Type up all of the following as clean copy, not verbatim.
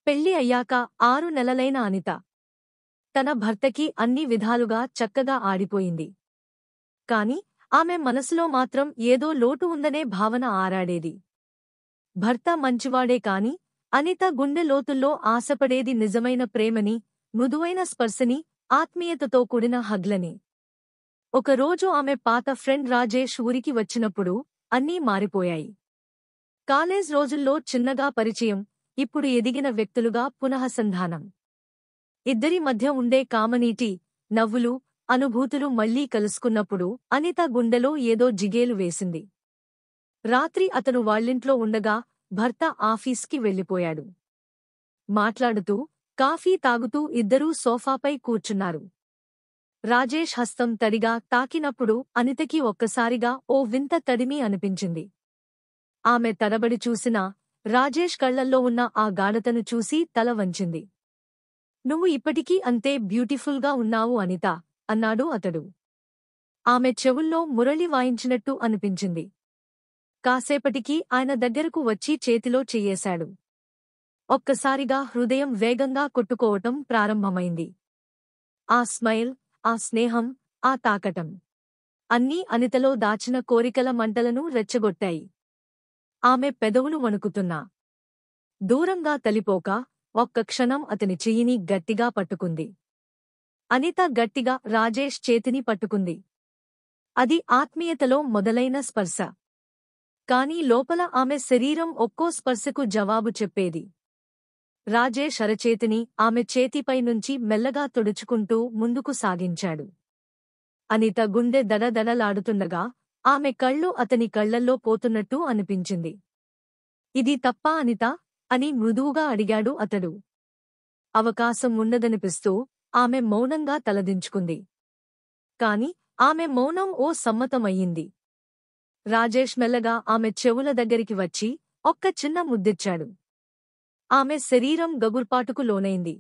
పెళ్లి అయ్యాక 6 నెలలైన అనిత తన భర్తకి అన్ని విధాలుగా చక్కగా ఆడిపోయింది. కాని ఆమె మనసులో మాత్రం ఏదో లోటు ఉందనే భావన ఆరాడేది. భర్త మంచివాడే కాని అనిత గుండె లోతుల్లో ఆశపడేది నిజమైన ప్రేమని, మృదువైన స్పర్శని, ఆత్మీయతతో కూడిన హగ్లని. ఒకరోజు ఆమె పాత ఫ్రెండ్ రాజేష్ ఊరికి వచ్చినప్పుడు అన్నీ మారిపోయాయి. కాలేజ్ రోజుల్లో చిన్నగా పరిచయం, ఇప్పుడు ఎదిగిన వ్యక్తులుగా పునఃసంధానం. ఇద్దరి మధ్య ఉండే కామనీటి, నవ్వులు, అనుభూతులు మళ్లీ కలుసుకున్నప్పుడు అనిత గుండెలో ఏదో జిగేలు వేసింది. రాత్రి అతను వాళ్ళింట్లో ఉండగా భర్త ఆఫీస్కి వెళ్ళిపోయాడు. మాట్లాడుతూ, కాఫీ తాగుతూ ఇద్దరూ సోఫాపై కూర్చున్నారు. రాజేష్ హస్తం తడిగా తాకినప్పుడు అనితకి ఒక్కసారిగా ఓ వింత తడిమి అనిపించింది. ఆమె తడబడి చూసినా రాజేష్ కళ్లల్లో ఉన్న ఆ గాఢతను చూసి తల వంచింది. నువ్వు ఇప్పటికీ అంతే బ్యూటిఫుల్గా ఉన్నావు అనితా, అన్నాడు అతడు. ఆమె చెవుల్లో మురళి వాయించినట్టు అనిపించింది. కాసేపటికి ఆయన దగ్గరకు వచ్చి చేతిలో చెయ్యేశాడు. ఒక్కసారిగా హృదయం వేగంగా కొట్టుకోవటం ప్రారంభమైంది. ఆ స్మైల్, ఆ స్నేహం, ఆ తాకటం అన్నీ అనితలో దాచిన కోరికల మంటలను రెచ్చగొట్టాయి. ఆమె పెదవులు వణుకుతున్నా దూరంగా తలిపోక ఒక్క క్షణం అతని చెయ్యిని గట్టిగా పట్టుకుంది. అనిత గట్టిగా రాజేష్ చేతిని పట్టుకుంది. అది ఆత్మీయతలో మొదలైన స్పర్శ. కాని లోపల ఆమె శరీరం ఒక్కో స్పర్శకు జవాబు చెప్పేది. రాజేష్ అరచేతిని ఆమె చేతిపై నుంచి మెల్లగా తుడుచుకుంటూ ముందుకు సాగించాడు. అనిత గుండె దడదడలాడుతుండగా ఆమె కళ్ళు అతని కళ్లల్లో పోతున్నట్టు అనిపించింది. ఇది తప్పా అనితా? అని మృదువుగా అడిగాడు అతడు. అవకాశం ఉండదనిపిస్తూ ఆమె మౌనంగా తలదించుకుంది. కాని ఆమె మౌనం ఓ సమ్మతమయ్యింది. రాజేష్ మెల్లగా ఆమె చెవుల దగ్గరికి వచ్చి ఒక్క చిన్న ముద్దిచ్చాడు. ఆమె శరీరం గగుర్పాటుకు లోనైంది.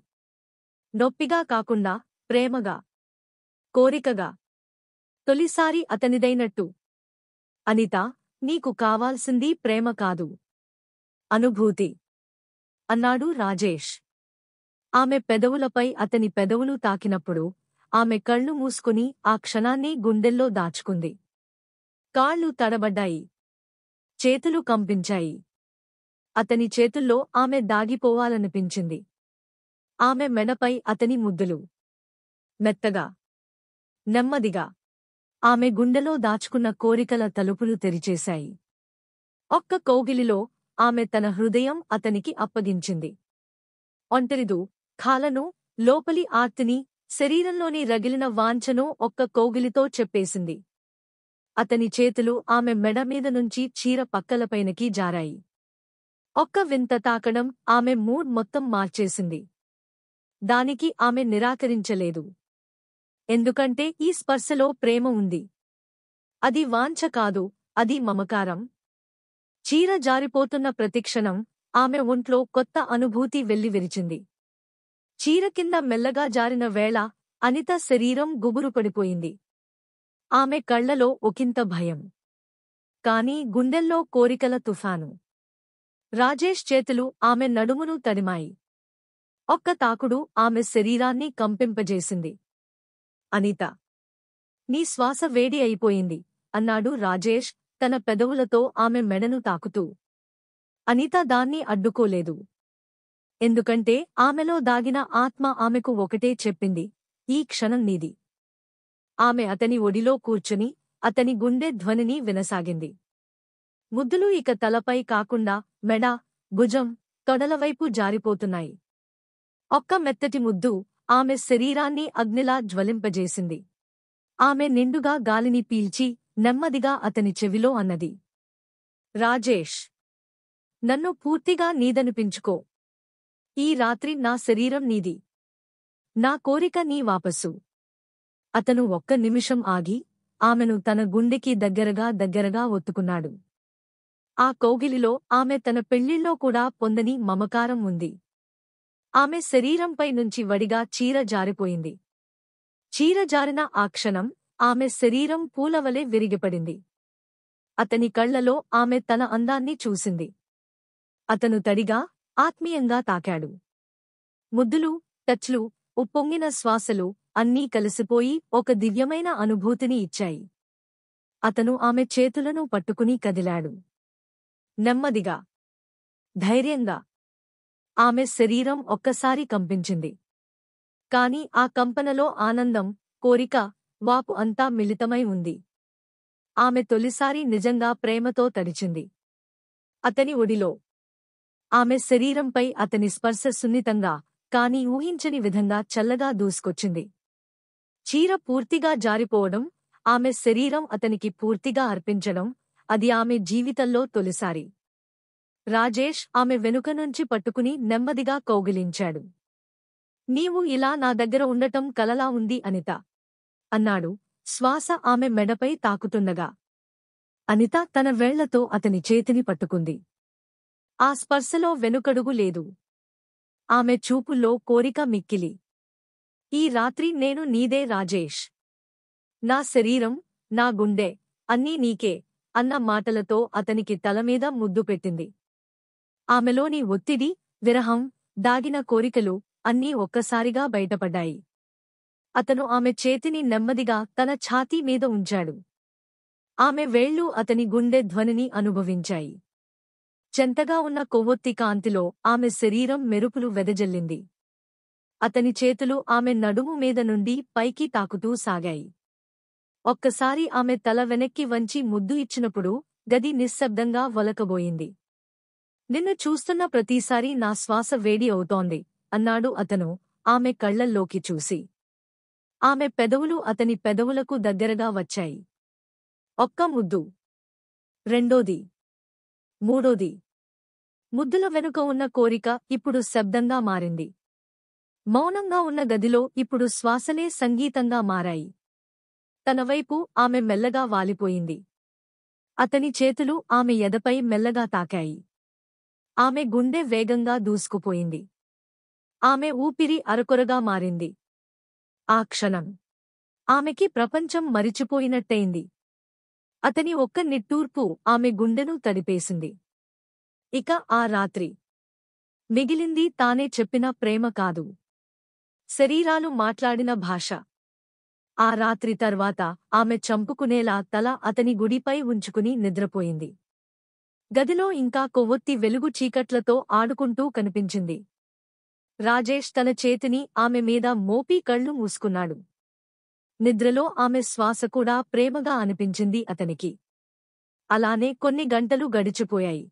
నొప్పిగా కాకుండా ప్రేమగా, కోరికగా, తొలిసారి అతనిదైనట్టు. అనితా, నీకు కావాల్సింది ప్రేమ కాదు, అనుభూతి, అన్నాడు రాజేష్. ఆమె పెదవులపై అతని పెదవులు తాకినప్పుడు ఆమె కళ్ళు మూసుకుని ఆ క్షణాన్ని గుండెల్లో దాచుకుంది. కాళ్ళు తడబడ్డాయి. చేతులు కంపించాయి. అతని చేతుల్లో ఆమె దాగిపోవాలనిపించింది. ఆమె మెడపై అతని ముద్దులు మెత్తగా, నెమ్మదిగా ఆమె గుండెలో దాచుకున్న కోరికల తలుపులు తెరిచేశాయి. ఒక్క కౌగిలిలో ఆమె తన హృదయం అతనికి అప్పగించింది. ఒంటరిదు ఖాలను, లోపలి ఆర్తిని, శరీరంలోని రగిలిన వాంఛను ఒక్క కౌగిలితో చెప్పేసింది. అతని చేతులు ఆమె మెడ మీద నుంచి చీర పక్కలపైనకి జారాయి. ఒక్క వింత తాకడం ఆమె మూడ్ మొత్తం మార్చేసింది. దానికి ఆమె నిరాకరించలేదు. ఎందుకంటే ఈ స్పర్శలో ప్రేమ ఉంది. అది వాంఛ కాదు, అది మమకారం. చీర జారిపోతున్న ప్రతిక్షణం ఆమె ఒంట్లో కొత్త అనుభూతి వెల్లివిరిచింది. చీర కింద మెల్లగా జారిన వేళ అనిత శరీరం గుబురుపడిపోయింది. ఆమె కళ్లలో ఒకింత భయం. కాని గుండెల్లో కోరికల తుఫాను. రాజేష్ చేతులు ఆమె నడుమును తడిమాయి. ఒక్క తాకుడు ఆమె శరీరాన్ని కంపింపజేసింది. అనిత, నీ శ్వాస వేడి అయిపోయింది, అన్నాడు రాజేష్ తన పెదవులతో ఆమె మెడను తాకుతూ. అనిత దాన్ని అడ్డుకోలేదు. ఎందుకంటే ఆమెలో దాగిన ఆత్మ ఆమెకు ఒకటే చెప్పింది, ఈ క్షణం నీది. ఆమె అతని ఒడిలో కూర్చుని అతని గుండె ధ్వనిని వినసాగింది. ముద్దులు ఇక తలపై కాకుండా మెడ, భుజం, తొడలవైపు జారిపోతున్నాయి. ఒక్క మెత్తటి ముద్దు ఆమె శరీరాన్ని అగ్నిలా జ్వలింపజేసింది. ఆమె నిండుగా గాలిని పీల్చి నెమ్మదిగా అతని చెవిలో అన్నది, రాజేష్, నన్ను పూర్తిగా నీదనిపించుకో. ఈ రాత్రి నా శరీరం నీది, నా కోరిక నీ వాపసు. అతను ఒక్క నిమిషం ఆగి ఆమెను తన గుండెకి దగ్గరగా ఒత్తుకున్నాడు. ఆ కౌగిలిలో ఆమె తన పెళ్లిళ్లో కూడా పొందని మమకారం ఉంది. ఆమె శరీరంపై నుంచి వడిగా చీర జారిపోయింది. చీర జారిన ఆ క్షణం ఆమె శరీరం పూలవలె విరిగిపడింది. అతని కళ్లలో ఆమె తన అందాన్ని చూసింది. అతను తడిగా, ఆత్మీయంగా తాకాడు. ముద్దులు, టచ్లు, ఉప్పొంగిన శ్వాసలు అన్నీ కలిసిపోయి ఒక దివ్యమైన అనుభూతిని ఇచ్చాయి. అతను ఆమె చేతులను పట్టుకుని కదిలాడు. నెమ్మదిగా, ధైర్యంగా. ఆమె శరీరం ఒక్కసారి కంపించింది. కాని ఆ కంపనలో ఆనందం, కోరిక, వాపు అంతా మిళితమై ఉంది. ఆమె తొలిసారి నిజంగా ప్రేమతో తడిచింది. అతని ఒడిలో. ఆమె శరీరంపై అతని స్పర్శ సున్నితంగా, కాని ఊహించని విధంగా చల్లగా దూసుకొచ్చింది. చీర పూర్తిగా జారిపోవడం, ఆమె శరీరం అతనికి పూర్తిగా అర్పించడం, అది ఆమె జీవితంలో తొలిసారి. రాజేష్ ఆమె వెనుక నుంచి పట్టుకుని నెమ్మదిగా కౌగిలించాడు. నీవు ఇలా నా దగ్గర ఉండటం కలలా ఉంది అనిత అన్నాడు, శ్వాస ఆమె మెడపై తాకుతుండగా. అనిత తన వేళ్లతో అతని చేతిని పట్టుకుంది. ఆ స్పర్శలో వెనుకడుగు లేదు. ఆమె చూపుల్లో కోరిక మిక్కిలి. ఈ రాత్రి నేను నీదే రాజేష్. నా శరీరం, నా గుండె, అన్నీ నీకే అన్న మాటలతో అతనికి తలమీద ముద్దు పెట్టింది. ఆమెలోని ఒత్తిడి, విరహం, దాగిన కోరికలు అన్నీ ఒక్కసారిగా బయటపడ్డాయి. అతను ఆమె చేతిని నెమ్మదిగా తన ఛాతీ మీద ఉంచాడు. ఆమె వేళ్లు అతని గుండె ధ్వనిని అనుభవించాయి. చెంతగా ఉన్న కొవ్వొత్తి కాంతిలో ఆమె శరీరం మెరుపులు వెదజల్లింది. అతని చేతులు ఆమె నడుము మీద నుండి పైకి తాకుతూ సాగాయి. ఒక్కసారి ఆమె తల వెనక్కి వంచి ముద్దు ఇచ్చినప్పుడు గది నిశ్శబ్దంగా వలకబోయింది. నిన్ను చూస్తున్న ప్రతిసారీ నా శ్వాస వేడి అవుతోంది అన్నాడు అతను ఆమె కళ్లల్లోకి చూసి. ఆమె పెదవులు అతని పెదవులకు దగ్గరగా వచ్చాయి. ఒక్క ముద్దు, రెండోది, మూడోది. ముద్దుల వెనుక ఉన్న కోరిక ఇప్పుడు శబ్దంగా మారింది. మౌనంగా ఉన్న గదిలో ఇప్పుడు శ్వాసలే సంగీతంగా మారాయి. తనవైపు ఆమె మెల్లగా వాలిపోయింది. అతని చేతులు ఆమె ఎదపై మెల్లగా తాకాయి. ఆమె గుండె వేగంగా దూసుకుపోయింది. ఆమె ఊపిరి అరకొరగా మారింది. ఆ క్షణం ఆమెకి ప్రపంచం మరిచిపోయినట్టయింది. అతని ఒక్క నిట్టూర్పు ఆమె గుండెను తడిపేసింది. ఇక ఆ రాత్రి మిగిలింది తానే చెప్పిన ప్రేమ కాదు, శరీరాలు మాట్లాడిన భాష. ఆ రాత్రి తర్వాత ఆమె చంపుకునేలా తల అతని గుడిపై ఉంచుకుని నిద్రపోయింది. గదిలో ఇంకా కొవ్వొత్తి వెలుగు చీకట్లతో ఆడుకుంటూ కనిపించింది. రాజేష్ తన చేతిని ఆమె మీద మోపి కళ్ళు మూసుకున్నాడు. నిద్రలో ఆమె శ్వాస కూడా ప్రేమగా అనిపించింది అతనికి. అలానే కొన్ని గంటలు గడిచిపోయాయి.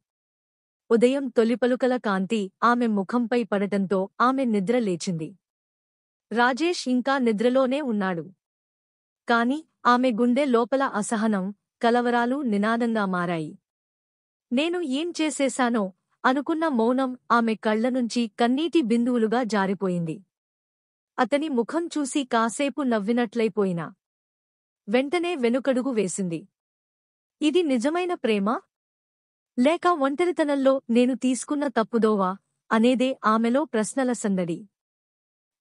ఉదయం తొలిపలుకల కాంతి ఆమె ముఖంపై పడటంతో ఆమె నిద్ర లేచింది. రాజేష్ ఇంకా నిద్రలోనే ఉన్నాడు. కాని ఆమె గుండె లోపల అసహనం, కలవరాలు నినాదంగా మారాయి. నేను ఏం చేసేశానో అనుకున్న మౌనం ఆమె కళ్లనుంచి కన్నీటి బిందువులుగా జారిపోయింది. అతని ముఖం చూసి కాసేపు నవ్వినట్లయిపోయినా వెంటనే వెనుకడుగు వేసింది. ఇది నిజమైన ప్రేమ? లేక ఒంటరితనంలో నేను తీసుకున్న తప్పుదోవా అనేదే ఆమెలో ప్రశ్నల సందడి.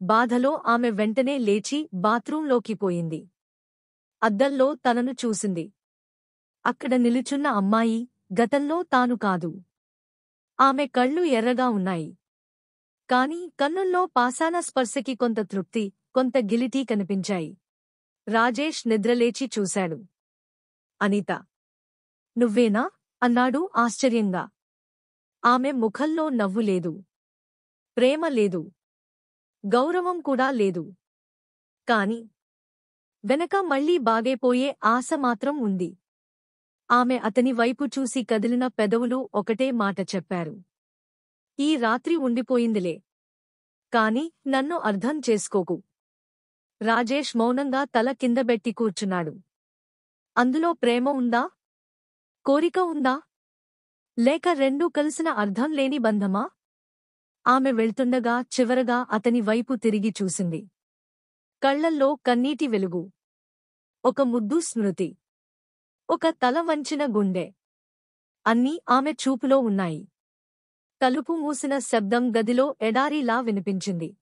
బాధలో ఆమె వెంటనే లేచి బాత్రూంలోకి పోయింది. అద్దంలో తనను చూసింది. అక్కడ నిలుచున్న అమ్మాయి గతంలో తాను కాదు. ఆమె కళ్ళు ఎర్రగా ఉన్నాయి. కాని కన్నుల్లో పాషాణ స్పర్శకి కొంత తృప్తి, కొంత గిలిటీ కనిపించాయి. రాజేష్ నిద్రలేచి చూశాడు. అనిత, నువ్వేనా అన్నాడు ఆశ్చర్యంగా. ఆమె ముఖంలో నవ్వు లేదు, ప్రేమ లేదు, గౌరవం కూడా లేదు. కాని వెనక మళ్లీ బాగైపోయే ఆశ మాత్రం ఉంది. ఆమె అతని వైపు చూసి కదిలిన పెదవులు ఒకటే మాట చెప్పారు. ఈ రాత్రి ఉండిపోయిందిలే. కాని నన్ను అర్థం చేసుకోకు. రాజేష్ మౌనంగా తల కిందబెట్టి కూర్చున్నాడు. అందులో ప్రేమ ఉందా? కోరిక ఉందా? లేక రెండూ కలిసిన అర్థం లేని బంధమా? ఆమె వెళ్తుండగా చివరగా అతని వైపు తిరిగి చూసింది. కళ్లల్లో కన్నీటి వెలుగు. ఒక ముద్దు స్మృతి. ఒక తల వంచిన గుండె. అన్నీ ఆమె చూపులో ఉన్నాయి. తలుపు మూసిన శబ్దం గదిలో ఎడారిలా వినిపించింది.